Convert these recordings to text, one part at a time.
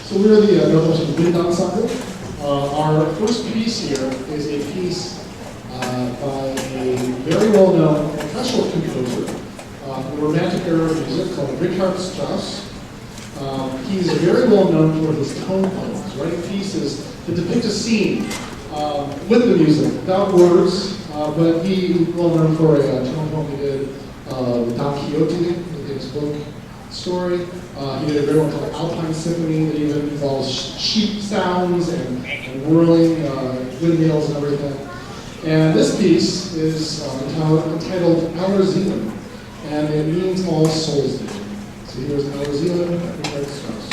So we're the Northwestern Wind Ensemble. Our first piece here is a piece by a very well-known professional composer in the Romantic era of music called Richard Strauss. He's very well known for his tone poems, writing pieces that depict a scene with the music, without words, but he well known for a tone poem he did with Don Quixote, the famous book story. He did a very one called Alpine Symphony that even involves sheep sounds and whirling windmills and everything. And this piece is entitled Allerseelen, and it means all souls day. So here's Allerseelen by Richard Strauss.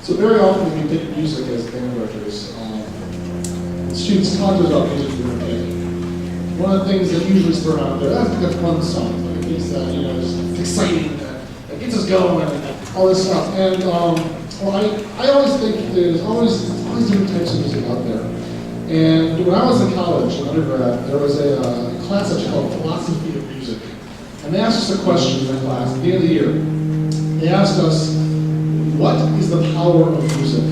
So very often when we pick music as band directors, students talk to us about music during the day. One of the things that usually spur out there, that's like a fun song, like a piece that, is exciting, that gets us going, and all this stuff. And I always think there's always different types of music out there. And when I was in college, in undergrad, there was a class that called Philosophy of Music. And they asked us a question in the class at the end of the year. They asked us, what is the power of music?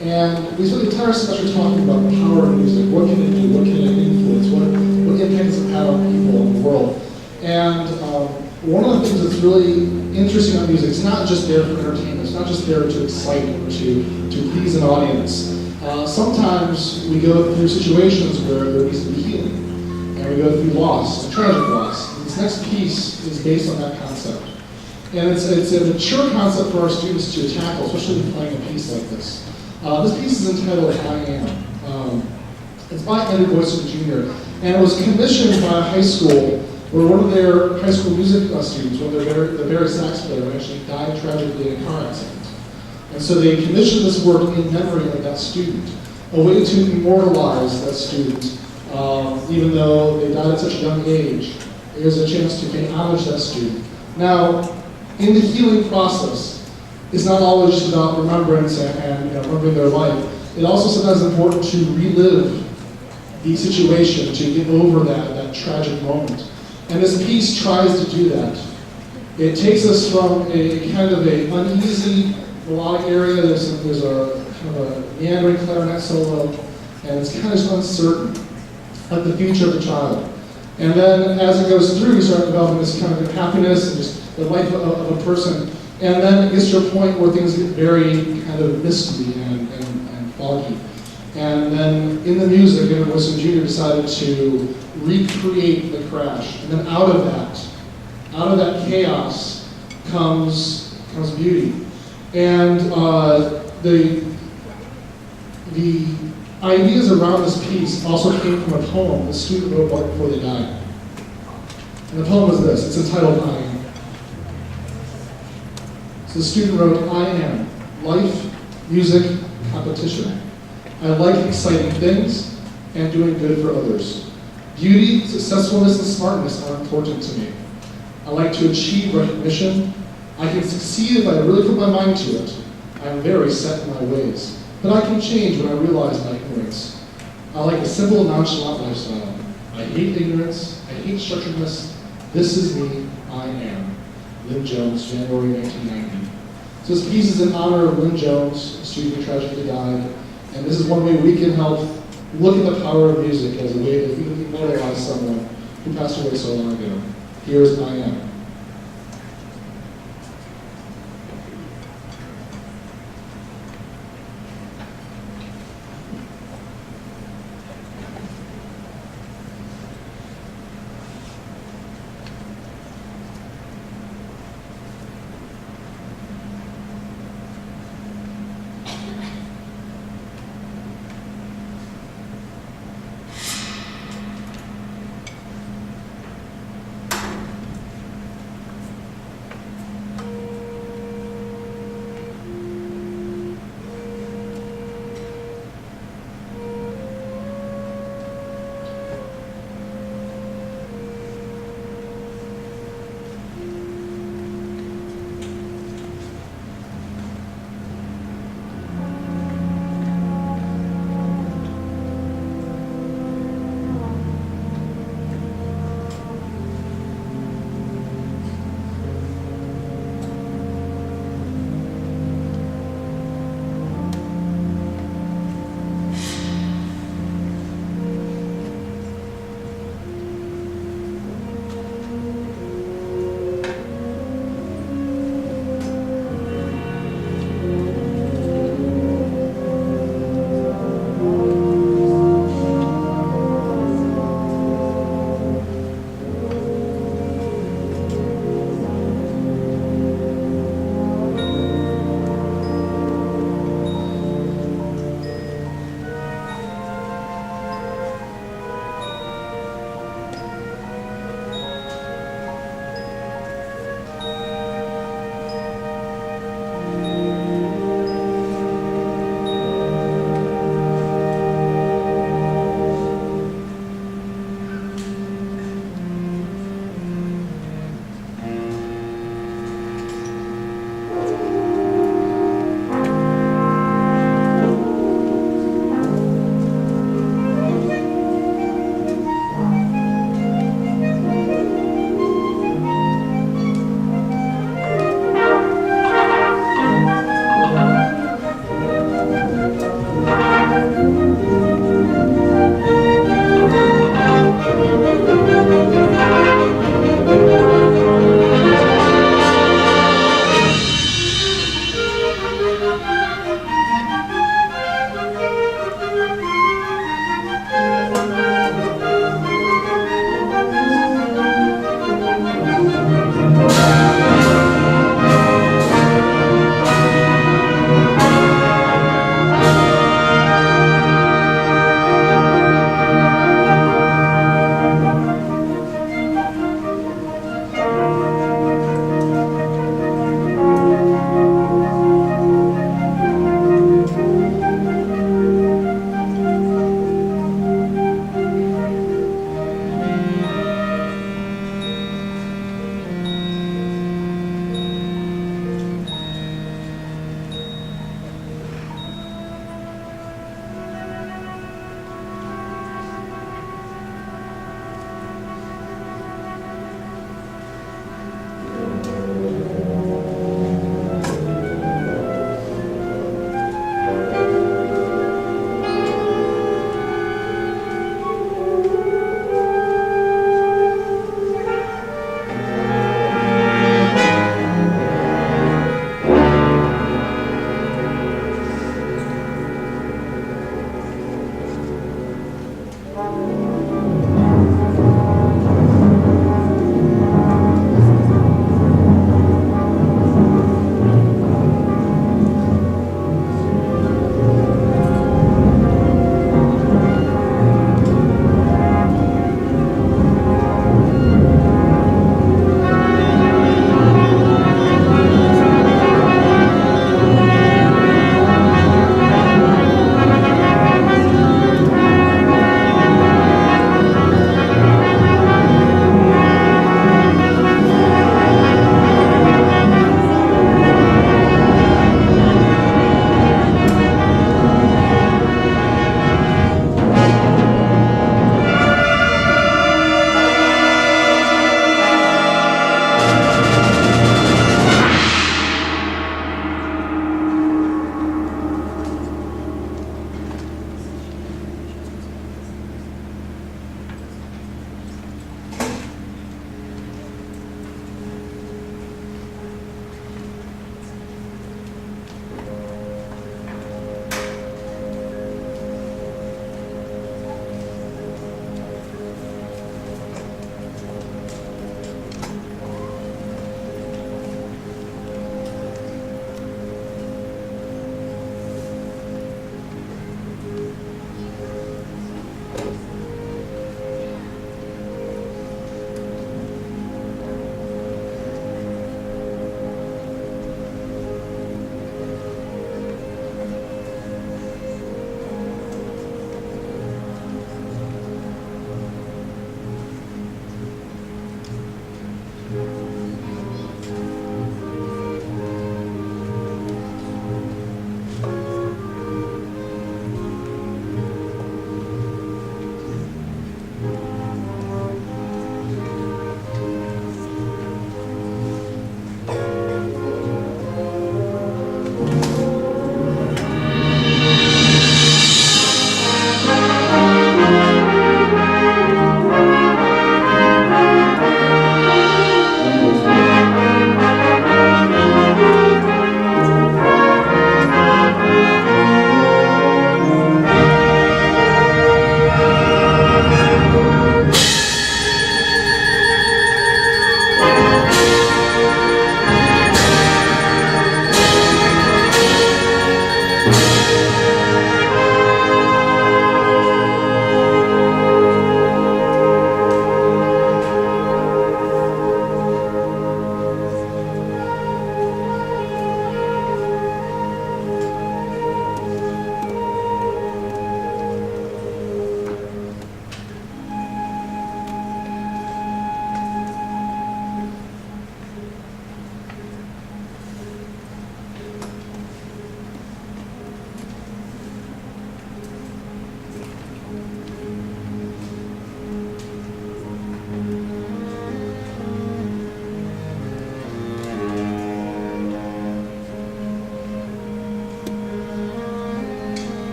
And we spent the entire semester talking about the power of music. What can it do? What can it influence? What impact does it have on people in the world? And one of the things that's really interesting about music, it's not just there for entertainment. It's not just there to excite or to please an audience. Sometimes we go through situations where there needs to be healing. And we go through loss, a tragic loss. And this next piece is based on that concept. And it's a mature concept for our students to tackle, especially when playing a piece like this. This piece is entitled I Am. It's by Andrew Boyson Jr. And it was commissioned by a high school where one of their high school music students, one of the very sax player, actually died tragically in a car accident. And so they commissioned this work in memory of that student, a way to immortalize that student. Even though they died at such a young age, there's a chance to pay homage to that student. Now, in the healing process, it's not always just about remembrance and remembering their life. It also sometimes is important to relive the situation, to get over that tragic moment. And this piece tries to do that. It takes us from a kind of an uneasy melodic area. There's a kind of a meandering clarinet solo, and it's kind of just uncertain, like the future of the child. And then as it goes through, you start developing this kind of happiness and just the life of a person. And then it gets to a point where things get very kind of misty and foggy. And then in the music, Andrew Boyson Jr. decided to recreate the crash. And then out of that chaos comes beauty. And the ideas around this piece also came from a poem the student wrote right before they died. And the poem is this. It's entitled I Am. So the student wrote, I am life, music, competition. I like exciting things and doing good for others. Beauty, successfulness, and smartness are important to me. I like to achieve recognition. I can succeed if I really put my mind to it. I am very set in my ways. But I can change when I realize my ignorance. I like a simple, nonchalant lifestyle. I hate ignorance. I hate structuredness. This is me. I am. Lynn Jones, January 1990. So this piece is in honor of Lynn Jones, a student who tragically died. And this is one way we can help look at the power of music as a way that we can immortalize someone who passed away so long ago. Here's I Am.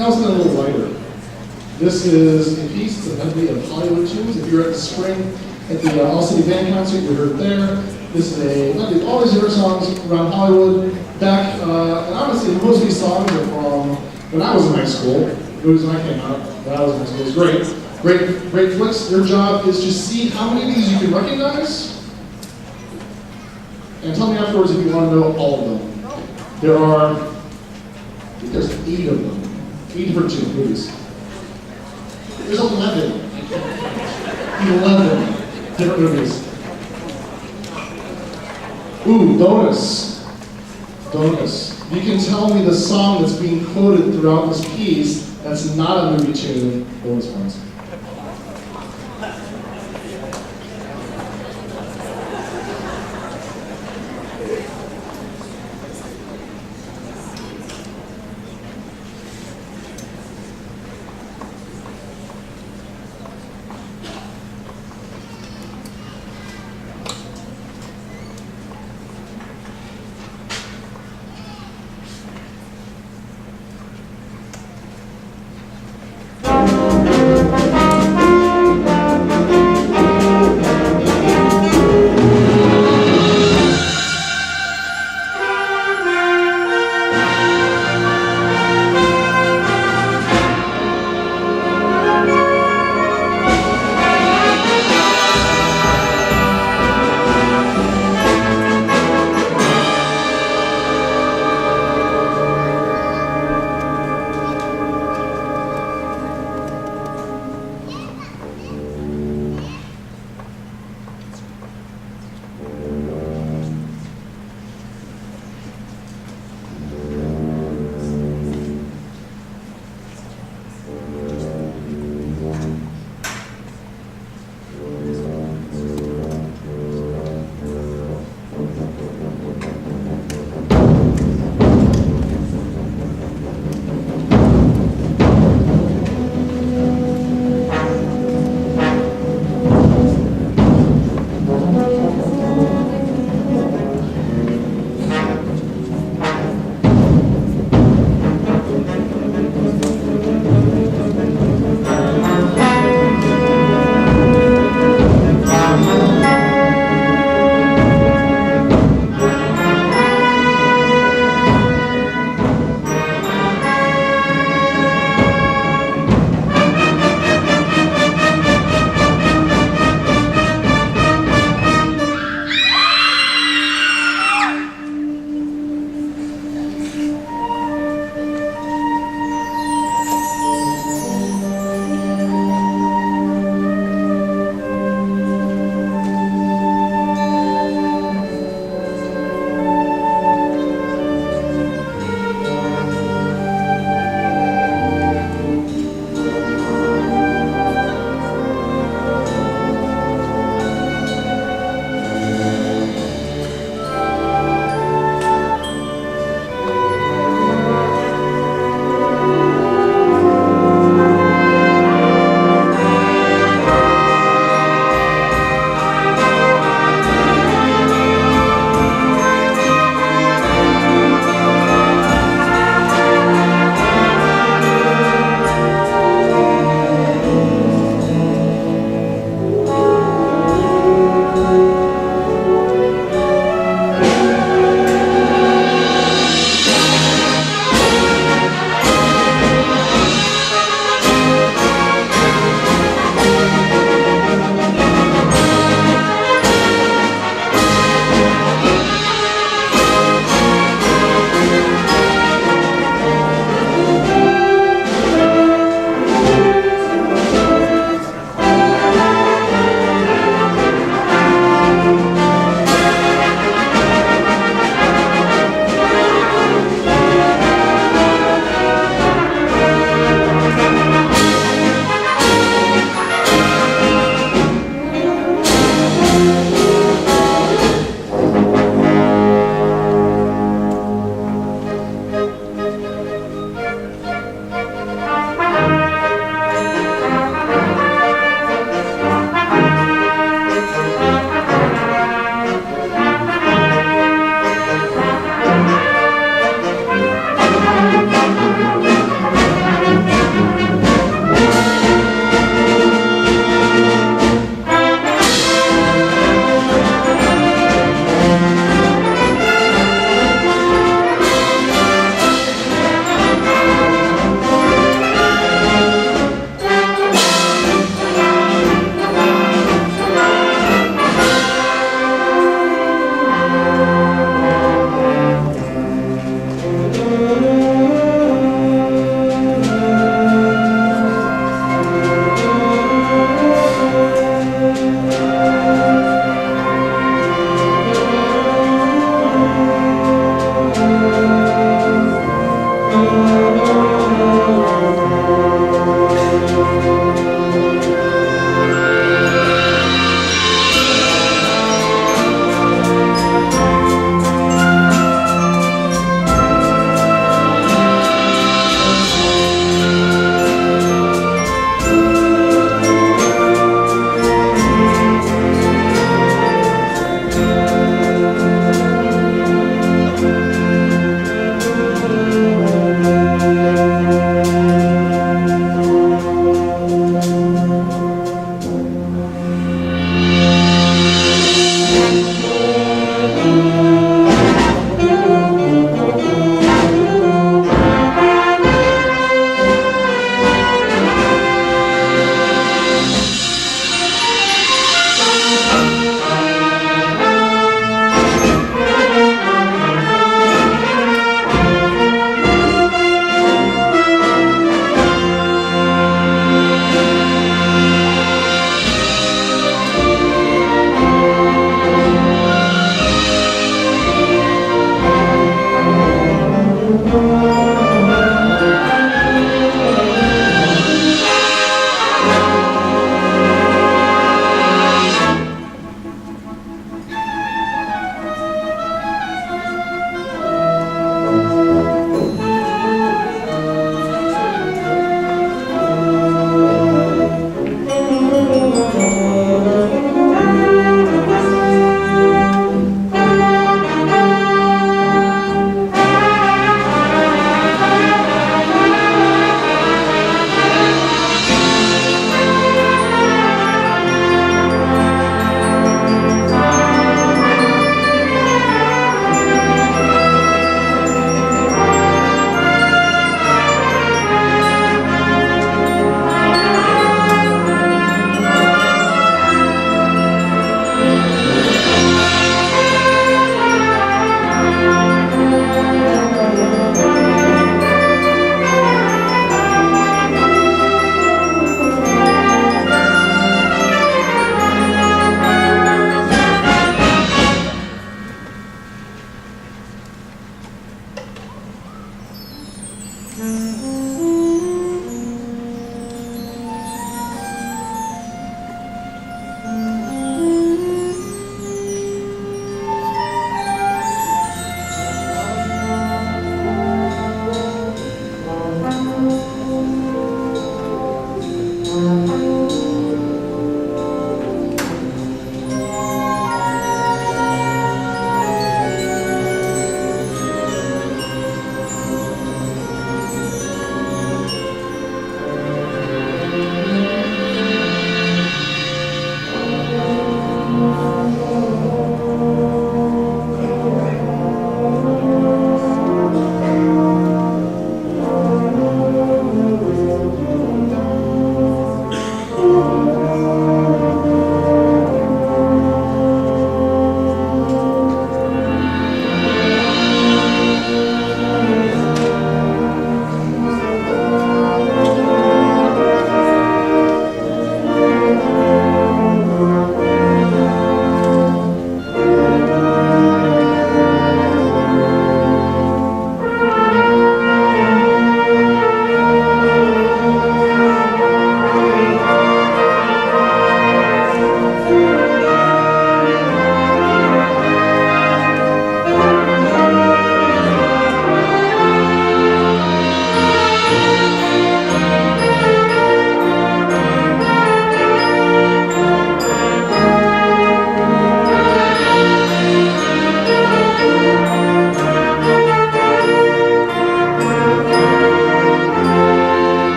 Now something a little lighter. This is a piece, it's a medley of Hollywood tunes. If you're at the spring, at the All City Band concert, you heard it there. This is a medley of all these different songs around Hollywood. Back, and honestly, most of these songs are from when I was in high school. It was when I came out, when I was in high school. It was great. Great flicks. Your job is to see how many of these you can recognize, and tell me afterwards if you want to know all of them. There are, I think there's 8 of them. 8 different tune movies. There's 11. 11 different movies. Ooh, bonus. You can tell me the song that's being quoted throughout this piece that's not a movie tune. Bonus points.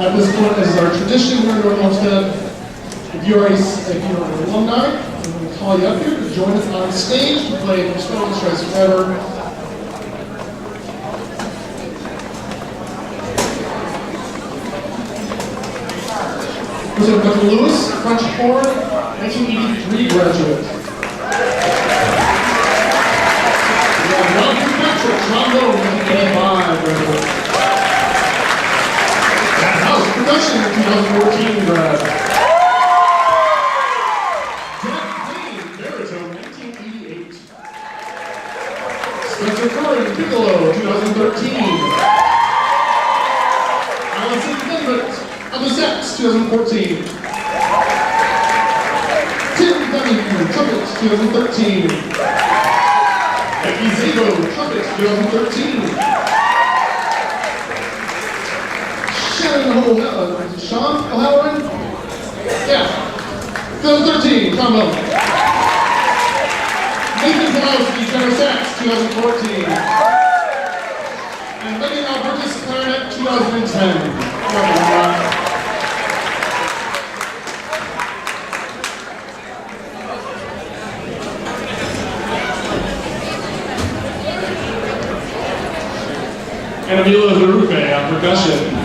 At this point, as is our tradition here at North Homestead, if you're an alumni, I'm going to call you up here to join us on stage to play Milestones, Rise Forever. Mr. Michael Lewis, French horn, 1983 graduate. We have Malcolm Patrick, trombone, 1985 graduate. That house production, 2014 grad. Jack Clean, baritone, 1988. Spencer Curran, piccolo, 2013. Allerseelen on the sax, 2014. Tim Cunningham, trumpet, 2013. Becky Zabo, trumpet, 2013. Sean O'Halloran? Yeah. 2013, trombone. Nathan Kowalski, tenor sax, 2014. And Megan Albertus, clarinet, 2010. And Emilio Zarufe on percussion.